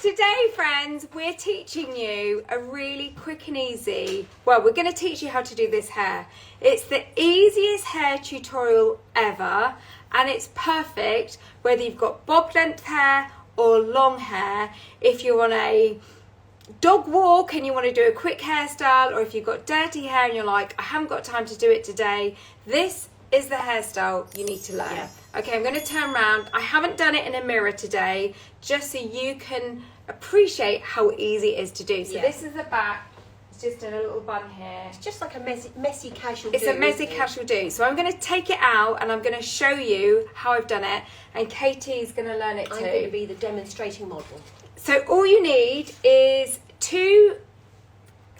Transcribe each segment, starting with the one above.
Today, friends, we're teaching you a really quick and easy, well, we're going to teach you how to do this hair. It's the easiest hair tutorial ever, and it's perfect whether you've got bob length hair or long hair. If you're on a dog walk and you want to do a quick hairstyle, or if you've got dirty hair and you're like, I haven't got time to do it today, this is the hairstyle you need to learn. Yeah. Okay, I'm going to turn around. I haven't done it in a mirror today, just so you can appreciate how easy it is to do. So this is the back. It's just in a little bun here. It's just like a messy casual do. It's a messy casual do. So I'm going to take it out and I'm going to show you how I've done it, and Katie's going to learn it too. I'm going to be the demonstrating model. So all you need is 2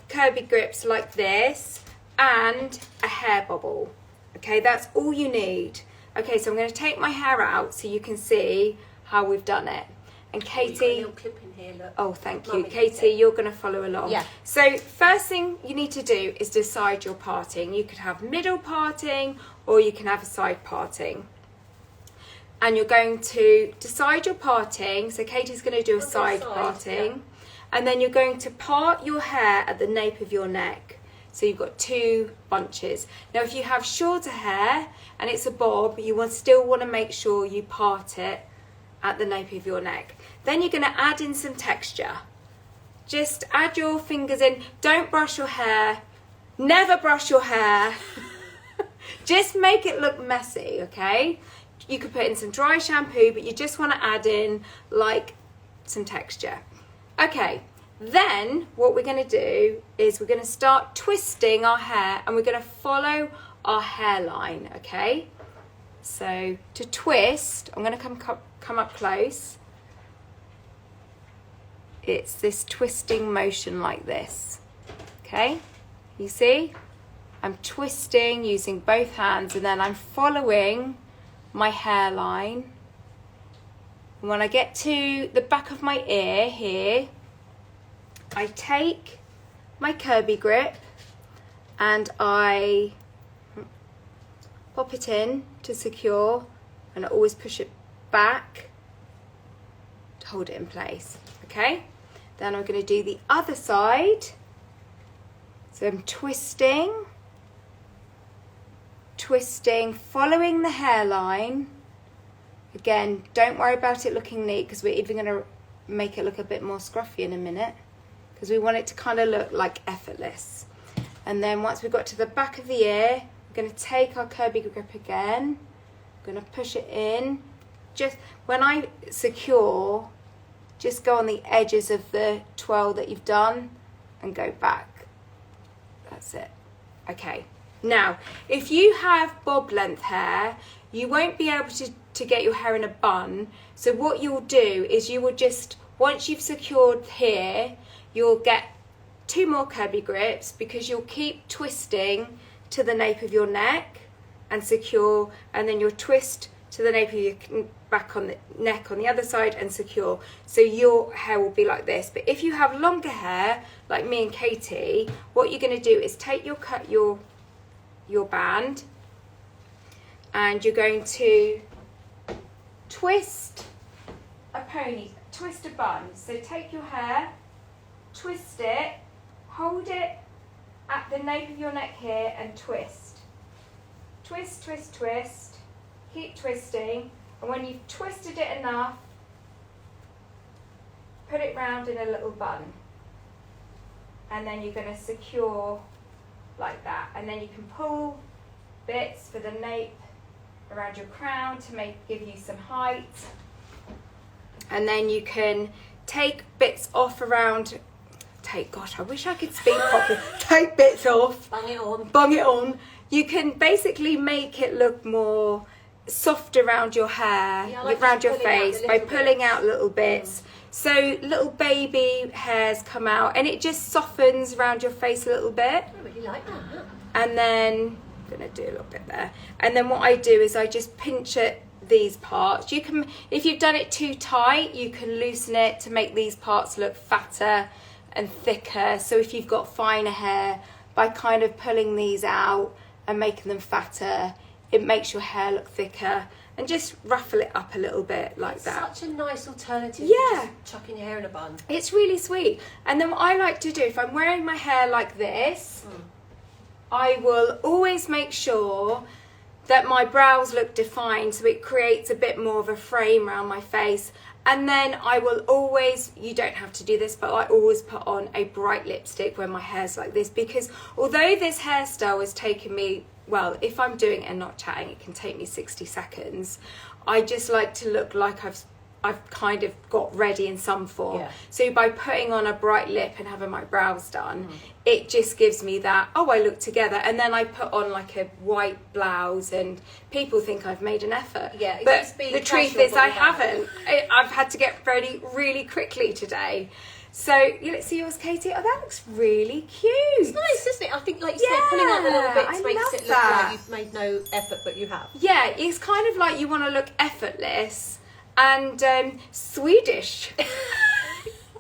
Kirby grips like this and a hair bobble. Okay, that's all you need. Okay, so I'm going to take my hair out so you can see how we've done it. And Katie, you've got a little clip in here, look. Oh, thank you. Katie, you're going to follow along. Yeah. So first thing you need to do is decide your parting. You could have middle parting or you can have a side parting. And you're going to decide your parting. So Katie's going to do a side parting. Yeah. And then you're going to part your hair at the nape of your neck. So you've got 2 bunches. Now if you have shorter hair and it's a bob, you still want to make sure you part it at the nape of your neck. Then you're going to add in some texture. Just add your fingers in. Don't brush your hair. Never brush your hair. Just make it look messy, okay? You could put in some dry shampoo, but you just want to add in like some texture. Okay. Then what we're going to do is we're going to start twisting our hair, and we're going to follow our hairline, okay? So to twist, I'm going to come up close. It's this twisting motion like this, okay? You see? I'm twisting using both hands, and then I'm following my hairline. And when I get to the back of my ear here, I take my Kirby grip and I pop it in to secure, and I always push it back to hold it in place, okay? Then I'm going to do the other side. So I'm twisting, following the hairline. Again, don't worry about it looking neat, because we're even going to make it look a bit more scruffy in a minute, because we want it to kind of look like effortless. And then once we've got to the back of the ear, we're going to take our Kirby grip again. We're going to push it in. Just when I secure, just go on the edges of the twirl that you've done and go back. That's it. Okay. Now, if you have bob length hair, you won't be able to get your hair in a bun. So what you'll do is you will just, once you've secured here, you'll get 2 more Kirby grips, because you'll keep twisting to the nape of your neck and secure, and then you'll twist to the nape of your back on the neck on the other side and secure. So your hair will be like this. But if you have longer hair, like me and Katie, what you're going to do is take your band, and you're going to twist a pony, twist a bun. So take your hair, twist it, hold it at the nape of your neck here, and twist. Twist, twist, twist. Keep twisting, and when you've twisted it enough, put it round in a little bun. And then you're going to secure like that. And then you can pull bits for the nape around your crown to give you some height. And then you can take bits off around. Gosh, I wish I could speak properly. Take bits off. Bung it on. Bung it on. You can basically make it look more soft around your hair, around your face, by pulling out little bits. So little baby hairs come out, and it just softens around your face a little bit. I really like that. And then I'm going to do a little bit there. And then what I do is I just pinch at these parts. You can, if you've done it too tight, you can loosen it to make these parts look fatter and thicker. So if you've got finer hair, by kind of pulling these out and making them fatter, it makes your hair look thicker and just ruffle it up a little bit like that. Such a nice alternative Yeah. to just chucking your hair in a bun. It's really sweet. And then what I like to do, if I'm wearing my hair like this, I will always make sure that my brows look defined, so it creates a bit more of a frame around my face. And then I will always, you don't have to do this, but I always put on a bright lipstick when my hair's like this, because although this hairstyle has taken me, well, if I'm doing it and not chatting, it can take me 60 seconds. I just like to look like I've kind of got ready in some form. Yeah. So by putting on a bright lip and having my brows done, it just gives me that, oh, I look together. And then I put on like a white blouse and people think I've made an effort. Yeah, but it's being the truth casual, is but I you haven't. haven't. I've had to get ready really quickly today. So let's see yours, Katie. Oh, that looks really cute. It's nice, isn't it? I think, like you said, pulling out the little Yeah, bits I makes love it look that. like you've made no effort, but you have. Yeah, it's kind of like you want to look effortless and Swedish.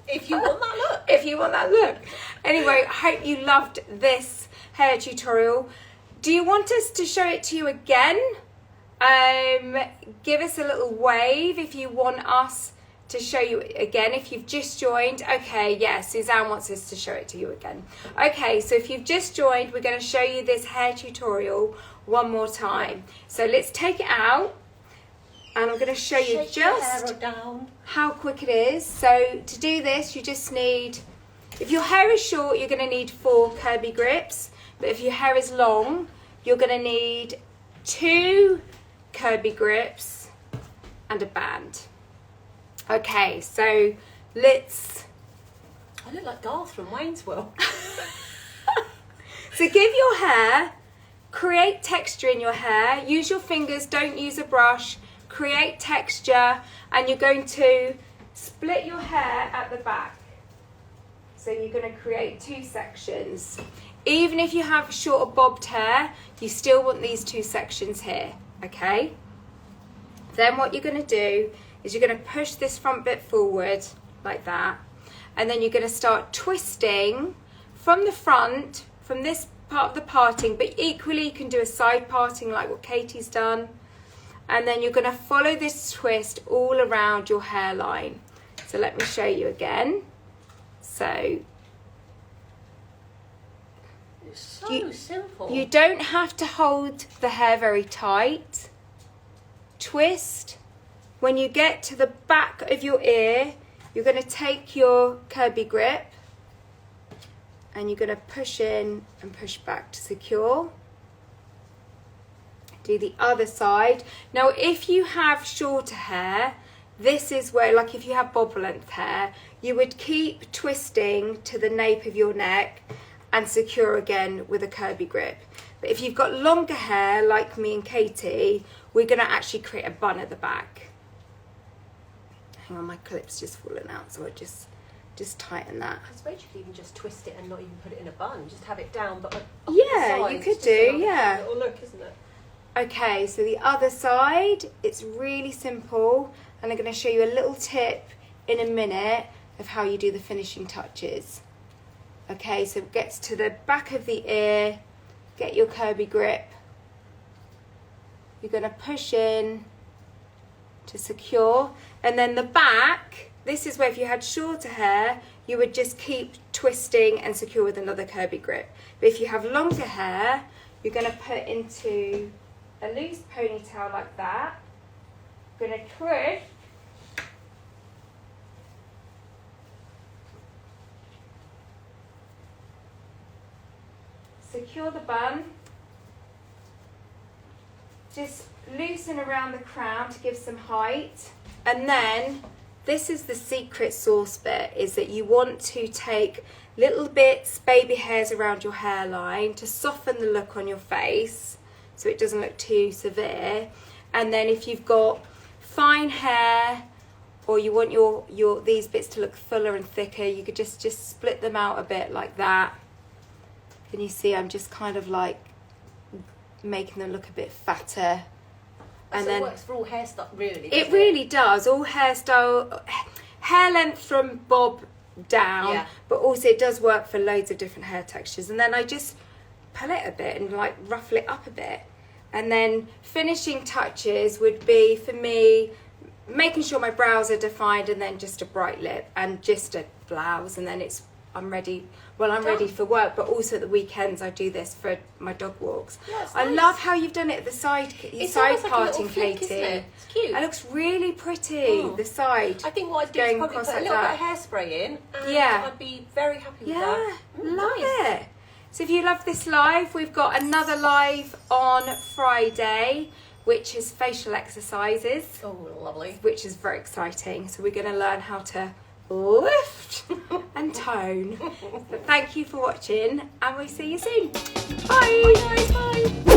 If you want that look. If you want that look. Anyway, I hope you loved this hair tutorial. Do you want us to show it to you again? Give us a little wave if you want us to show you again. If you've just joined, okay, yeah, Suzanne wants us to show it to you again. Okay, so if you've just joined, we're going to show you this hair tutorial one more time. So let's take it out. And I'm going to show you Shake your just hair down. how quick it is. So to do this, you just need, if your hair is short, you're going to need 4 Kirby grips. But if your hair is long, you're going to need 2 Kirby grips and a band. Okay, so let's... I look like Garth from Wayne's World. So give your hair, create texture in your hair. Use your fingers, don't use a brush. Create texture, and you're going to split your hair at the back. So you're going to create 2 sections. Even if you have shorter bobbed hair, you still want these 2 sections here, okay? Then what you're going to do is you're going to push this front bit forward like that, and then you're going to start twisting from the front, from this part of the parting, but equally you can do a side parting like what Katie's done. And then you're going to follow this twist all around your hairline. So let me show you again. So It's so simple. you don't have to hold the hair very tight. Twist. When you get to the back of your ear, you're going to take your Kirby grip and you're going to push in and push back to secure. Do the other side. Now, if you have shorter hair, this is where, like if you have bob length hair, you would keep twisting to the nape of your neck and secure again with a Kirby grip. But if you've got longer hair, like me and Katie, we're going to actually create a bun at the back. Hang on, my clip's just fallen out, so I just tighten that. I suppose you could even just twist it and not even put it in a bun. Just have it down, but up the Yeah, sides, you could just do, another yeah. little look, isn't it? Okay, so the other side, it's really simple, and I'm going to show you a little tip in a minute of how you do the finishing touches. Okay, so it gets to the back of the ear, get your Kirby grip. You're going to push in to secure, and then the back, this is where if you had shorter hair, you would just keep twisting and secure with another Kirby grip. But if you have longer hair, you're going to put into a loose ponytail like that. I'm going to twist. Secure the bun. Just loosen around the crown to give some height. And then, this is the secret sauce bit, is that you want to take little bits, baby hairs around your hairline to soften the look on your face, so it doesn't look too severe. And then if you've got fine hair, or you want your these bits to look fuller and thicker, you could just split them out a bit like that. Can you see I'm just kind of like making them look a bit fatter. And So then it works for all hairstyle, really. it really does. All hairstyle, hair length from bob down, Yeah. but also it does work for loads of different hair textures. And then I just pull it a bit and like ruffle it up a bit. And then finishing touches would be, for me, making sure my brows are defined, and then just a bright lip and just a blouse, and then I'm ready. Well, I'm ready for work, but also at the weekends I do this for my dog walks. Yeah, I nice. love how you've done it at the side, It's side almost like a little parting, flick, Katie. isn't it? It's cute. It looks really pretty. The side. I think what I'd do is going probably across put a like little that. bit of hairspray in, and Yeah. I'd be very happy with Yeah, that. love Nice. it. So if you love this live, we've got another live on Friday, which is facial exercises, Oh, lovely. which is very exciting. So we're going to learn how to lift and tone. But thank you for watching, and we'll see you soon. Bye. Bye, guys. Bye.